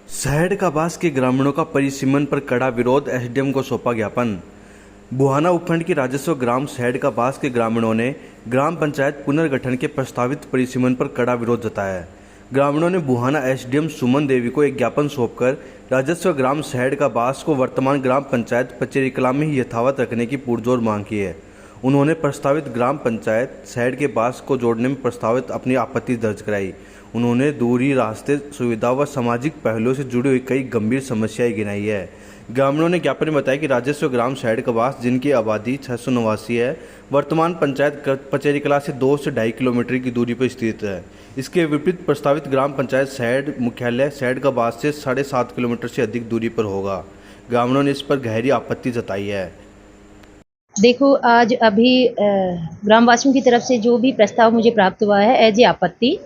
सहड़काबास के ग्रामीणों का परिसीमन पर कड़ा विरोध, एसडीएम को सौंपा ज्ञापन। बुहाना उपखंड की राजस्व ग्राम सहड़काबास के ग्रामीणों ने ग्राम पंचायत पुनर्गठन के प्रस्तावित परिसीमन पर कड़ा विरोध जताया है। ग्रामीणों ने बुहाना एसडीएम सुमन देवी को एक ज्ञापन सौंपकर राजस्व ग्राम सहड़काबास को वर्तमान ग्राम पंचायत पचेरीकला में ही यथावत रखने की पुरजोर मांग की है। उन्होंने प्रस्तावित ग्राम पंचायत सहड़काबास को जोड़ने में प्रस्तावित अपनी आपत्ति दर्ज कराई। उन्होंने दूरी, रास्ते, सुविधा व सामाजिक पहलुओं से जुड़ी हुई कई गंभीर समस्याएं गिनाई है। ग्रामीणों ने ज्ञापन में बताया कि राजस्व ग्राम सहड़काबास, जिनकी आबादी 689 है, वर्तमान पंचायत पचेरीकला से 2 से 2.5 किलोमीटर की दूरी पर स्थित है। इसके विपरीत प्रस्तावित ग्राम पंचायत सहड़ मुख्यालय सहड़काबास से 7.5 किलोमीटर से अधिक दूरी पर होगा। ग्रामीणों ने इस पर गहरी आपत्ति जताई है। देखो, आज अभी ग्रामवासियों की तरफ से जो भी प्रस्ताव मुझे प्राप्त हुआ है एज ए आपत्ति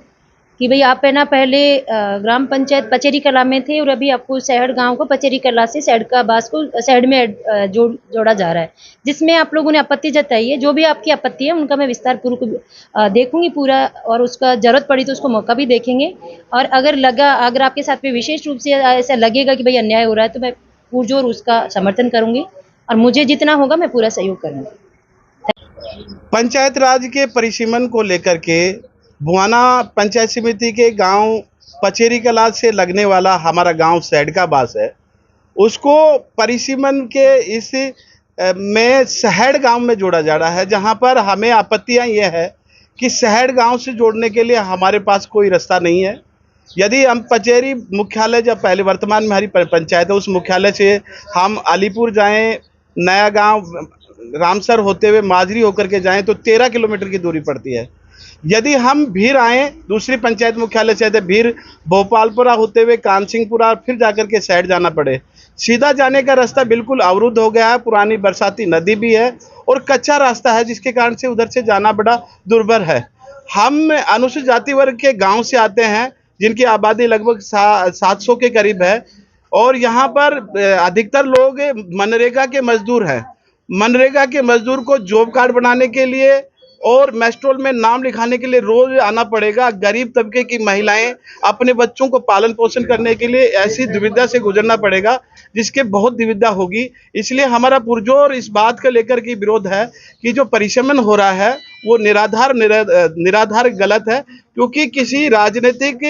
कि भाई आप है ना पहले ग्राम पंचायत पचेरी कला में थे और अभी आपको सहड़ गांव को पचेरी कला से सहड़काबास को सहड़ में जोड़ा जा रहा है, जिसमें आप लोगों ने आपत्ति जताई है। जो भी आपकी आपत्ति है उनका मैं विस्तार पूर्वक देखूंगी पूरा, और उसका जरूरत पड़ी तो उसको मौका भी देखेंगे। और अगर आपके साथ में विशेष रूप से ऐसा लगेगा कि भाई अन्याय हो रहा है तो मैं पुरजोर उसका समर्थन करूंगी और मुझे जितना होगा मैं पूरा सहयोग करूंगी। पंचायत राज के परिसीमन को लेकर के बुहाना पंचायत समिति के गांव पचेरी कला से लगने वाला हमारा गांव सहड़काबास है, उसको परिसीमन के इस में सहड़ गांव में जोड़ा जा रहा है, जहां पर हमें आपत्तियां ये है कि सहड़ गांव से जोड़ने के लिए हमारे पास कोई रास्ता नहीं है। यदि हम पचेरी मुख्यालय, जब पहले वर्तमान में हमारी पंचायत है, उस मुख्यालय से हम अलीपुर जाएं, नया गांव रामसर होते हुए माजरी होकर के जाएं तो 13 किलोमीटर की दूरी पड़ती है। यदि हम भीर आएँ, दूसरी पंचायत मुख्यालय से भीर भोपालपुरा होते हुए कानसिंहपुरा, फिर जाकर के साइड जाना पड़े। सीधा जाने का रास्ता बिल्कुल अवरुद्ध हो गया है। पुरानी बरसाती नदी भी है और कच्चा रास्ता है, जिसके कारण से उधर से जाना बड़ा दुर्भर है। हम अनुसूचित जाति वर्ग के गांव से आते हैं, जिनकी आबादी लगभग 700 के करीब है, और यहाँ पर अधिकतर लोग मनरेगा के मजदूर हैं। मनरेगा के मजदूर को जॉब कार्ड बनाने के लिए और मेस्ट्रोल में नाम लिखाने के लिए रोज आना पड़ेगा। गरीब तबके की महिलाएं अपने बच्चों को पालन पोषण करने के लिए ऐसी दुविधा से गुजरना पड़ेगा, जिसके बहुत दुविधा होगी। इसलिए हमारा पुरजोर इस बात को लेकर के विरोध है कि जो परिसीमन हो रहा है वो निराधार गलत है, क्योंकि किसी राजनीतिक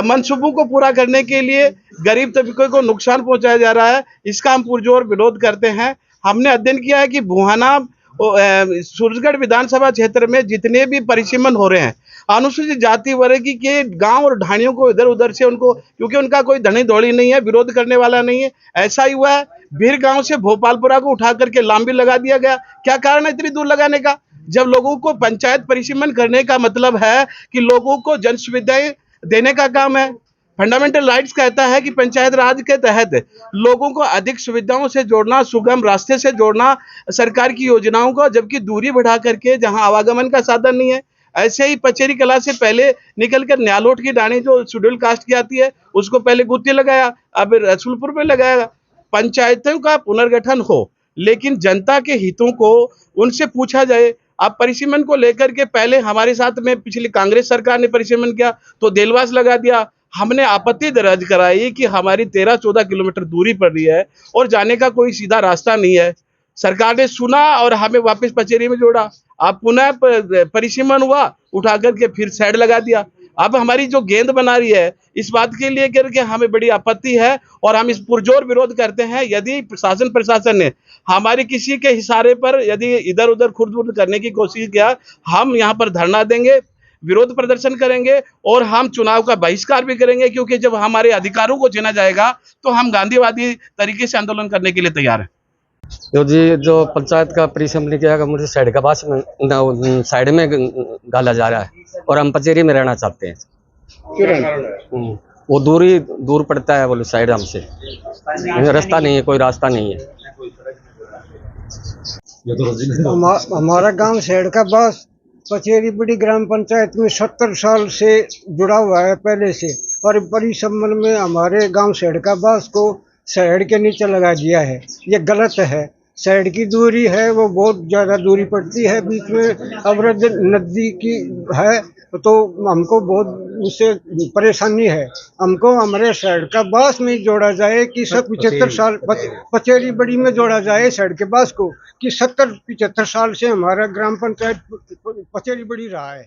मंसूबों को पूरा करने के लिए गरीब तबके को नुकसान पहुंचाया जा रहा है। इसका हम पुरजोर विरोध करते हैं। हमने अध्ययन किया है कि बुहाना सूरजगढ़ विधानसभा क्षेत्र में जितने भी परिसीमन हो रहे हैं, अनुसूचित जाति वर्ग के गांव और ढाणियों को इधर उधर से उनको, क्योंकि उनका कोई धनी दौड़ी नहीं है, विरोध करने वाला नहीं है। ऐसा ही हुआ है, भीर गांव से भोपालपुरा को उठा करके लांबी लगा दिया गया। क्या कारण है इतनी दूर लगाने का? जब लोगों को पंचायत परिसीमन करने का मतलब है कि लोगों को जन सुविधाएं देने का काम है। फंडामेंटल राइट्स कहता है कि पंचायत राज के तहत लोगों को अधिक सुविधाओं से जोड़ना, सुगम रास्ते से जोड़ना सरकार की योजनाओं को, जबकि दूरी बढ़ा करके जहां आवागमन का साधन नहीं है। ऐसे ही पचेरी कला से पहले निकलकर न्यालोट की डाणी जो शेड्यूल कास्ट की आती है, उसको पहले गुत्ती लगाया, अब रसूलपुर में लगाया। पंचायतों का पुनर्गठन हो, लेकिन जनता के हितों को उनसे पूछा जाए। आप परिसीमन को लेकर के पहले हमारे साथ में पिछली कांग्रेस सरकार ने परिसीमन किया तो देलवास लगा दिया। हमने आपत्ति दर्ज कराई कि हमारी 13-14 किलोमीटर दूरी पड़ रही है और जाने का कोई सीधा रास्ता नहीं है। सरकार ने सुना और हमें वापस पचेरी में जोड़ा। अब पुनः परिसीमन हुआ, उठा करके फिर साइड लगा दिया। अब हमारी जो गेंद बना रही है, इस बात के लिए करके हमें बड़ी आपत्ति है और हम इस पुरजोर विरोध करते हैं। यदि शासन प्रशासन ने हमारी किसी के इशारे पर यदि इधर उधर खुर्द-बुर्द करने की कोशिश किया, हम यहाँ पर धरना देंगे, विरोध प्रदर्शन करेंगे और हम चुनाव का बहिष्कार भी करेंगे, क्योंकि जब हमारे अधिकारों को छीना जाएगा तो हम गांधीवादी तरीके से आंदोलन करने के लिए तैयार हैं। जो पंचायत का परिसीमन किया गया, मुझे सहड़काबास में साइड में गाला जा रहा है और हम पचेरी में रहना चाहते हैं। वो दूर पड़ता है, बोलो साइड हमसे रास्ता नहीं है, कोई रास्ता नहीं है। हमारा गांव सहड़काबास पचेरी बड़ी ग्राम पंचायत में 70 साल से जुड़ा हुआ है पहले से, और परिसीमन में हमारे गांव सहड़काबास को शहर के नीचे लगा दिया है। ये गलत है। साइड की दूरी है वो बहुत ज़्यादा दूरी पड़ती है, बीच में अवरद नदी की है, तो हमको बहुत उससे परेशानी है। हमको हमारे साइड का बास में जोड़ा जाए कि 75 साल पचेरी बड़ी में जोड़ा जाए साइड के बास को कि 70-75 साल से हमारा ग्राम पंचायत पचेरी बड़ी रहा है।